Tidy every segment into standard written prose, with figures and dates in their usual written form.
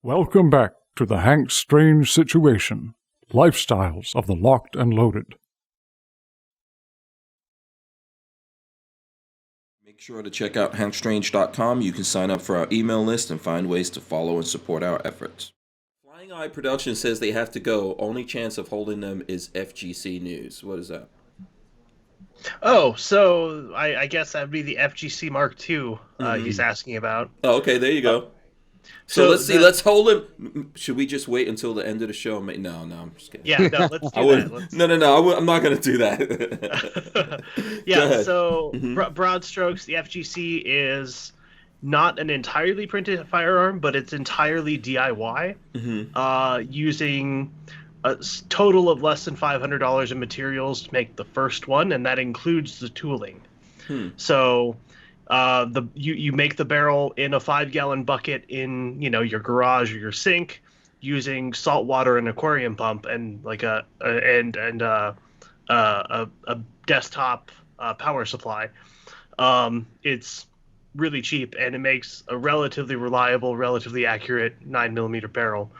Welcome back to the Hank Strange Situation, Lifestyles of the Locked and Loaded. Make sure to check out hankstrange.com. You can sign up for our email list and find ways to follow and support our efforts. Flying Eye Production says they have to go. Only chance of holding them is FGC News. What is that? Oh, so I guess that would be the FGC Mark II he's asking about. Oh, okay, there you go. So let's see. Let's hold him. Should we just wait until the end of the show? No, I'm just kidding. Yeah, no, let's do that. No. I'm not going to do that. Yeah, so broad strokes, the FGC is not an entirely printed firearm, but it's entirely DIY, using a total of less than $500 in materials to make the first one, and that includes the tooling. So you make the barrel in a 5-gallon bucket in your garage or your sink using salt water and aquarium pump and like a desktop power supply. It's really cheap, and it makes a relatively reliable, relatively accurate 9mm barrel.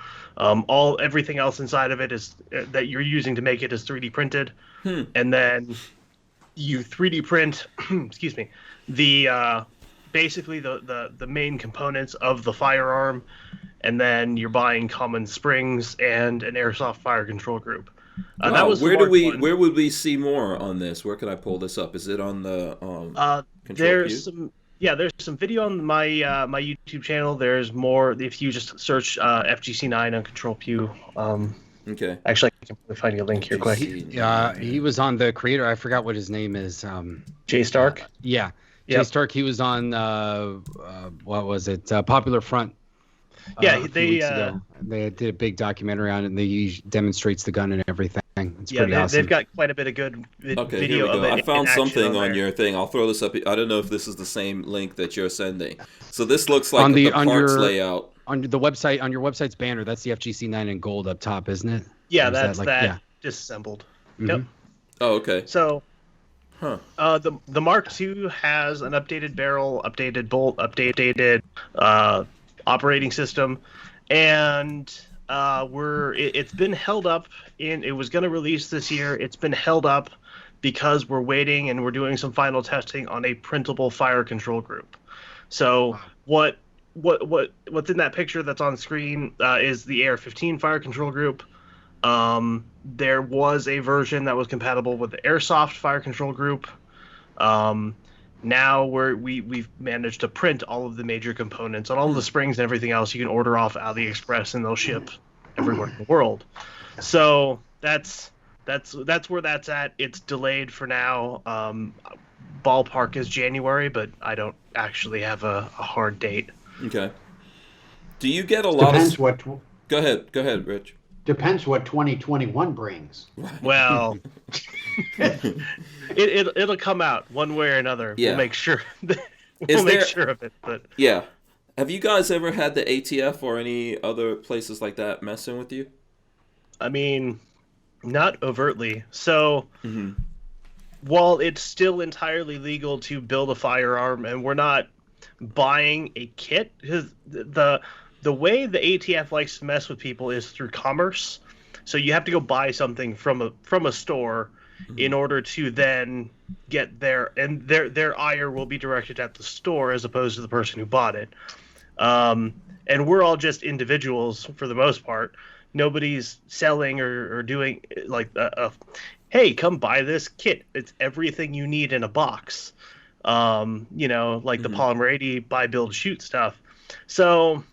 Everything else inside of it is that you're using to make it is 3D printed, and then you 3D print excuse me, the basically the main components of the firearm, and then you're buying common springs and an airsoft fire control group. That was where would we see more on this? Where could I pull this up? Is it on the there's some video on my my YouTube channel. There's more if you just search FGC9 on Control+PEW. Okay. Actually, I can probably find you a link here quick. He was on the creator. I forgot what his name is. Jay Stark. Jay Stark. He was on what was it? Popular Front. They did a big documentary on it, and he demonstrates the gun and everything. It's pretty awesome. They've got quite a bit of good video of it. I found something on your thing. I'll throw this up. I don't know if this is the same link that you're sending. So this looks like the parts layout. On the website, on your website's banner, that's the FGC9 in gold up top, isn't it? Yeah, that's disassembled. Yep. Oh, okay. So, the Mark II has an updated barrel, updated bolt, updated operating system, and it's been held up. It was going to release this year. It's been held up because we're waiting and we're doing some final testing on a printable fire control group. So what's in that picture that's on screen is the AR-15 fire control group. There was a version that was compatible with the airsoft fire control group. Now we've managed to print all of the major components and all of the springs and everything else you can order off AliExpress, and they'll ship everywhere in the world. So that's where that's at. It's delayed for now. Ballpark is January, but I don't actually have a hard date. Okay. Do you get a lot Depends of... what... Go ahead, Rich. Depends what 2021 brings. Well, it'll come out one way or another. Yeah. We'll make sure. Make sure of it. But yeah, have you guys ever had the ATF or any other places like that messing with you? I mean, not overtly. So, while it's still entirely legal to build a firearm, and we're not buying a kit, because the way the ATF likes to mess with people is through commerce. So you have to go buy something from a store in order to then get there, and their ire will be directed at the store as opposed to the person who bought it. And we're all just individuals for the most part. Nobody's selling or doing like hey, come buy this kit. It's everything you need in a box. Like the Polymer 80 buy, build, shoot stuff. So,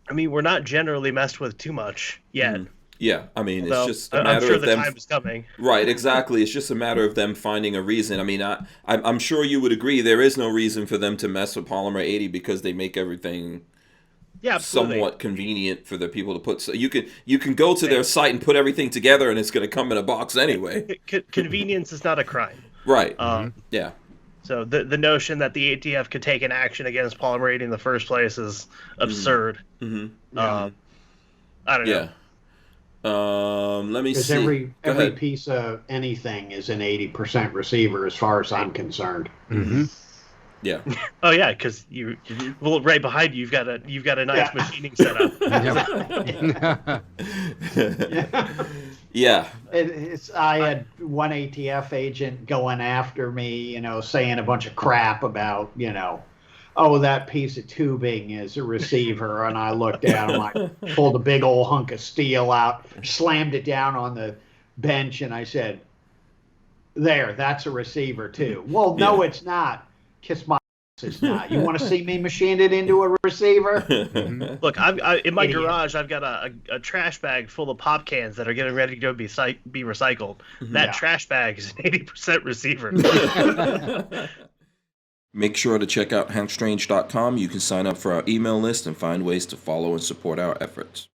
I mean, we're not generally messed with too much yet. Yeah, I mean, it's just a matter of them. I'm sure the time is coming. Right, exactly. It's just a matter of them finding a reason. I mean, I'm sure you would agree there is no reason for them to mess with Polymer 80 because they make everything somewhat convenient for the people to put. So you can go to their site and put everything together, and it's going to come in a box anyway. Convenience is not a crime. Right. Yeah. So the notion that the ATF could take an action against Polymer 80 in the first place is absurd. I don't know. Let me see. Every piece of anything is an 80% receiver as far as I'm concerned. Yeah. Oh yeah, because well, right behind you, you've got a nice machining setup. Yeah. I had one ATF agent going after me, saying a bunch of crap about, oh, that piece of tubing is a receiver. And I looked at him, I pulled a big old hunk of steel out, slammed it down on the bench, and I said, there, that's a receiver too. Well, no, it's not. Kiss my ass, it's not. You want to see me machine it into a receiver? Look, in my garage, I've got a trash bag full of pop cans that are getting ready to go be recycled. That trash bag is an 80% receiver. Make sure to check out hankstrange.com. You can sign up for our email list and find ways to follow and support our efforts.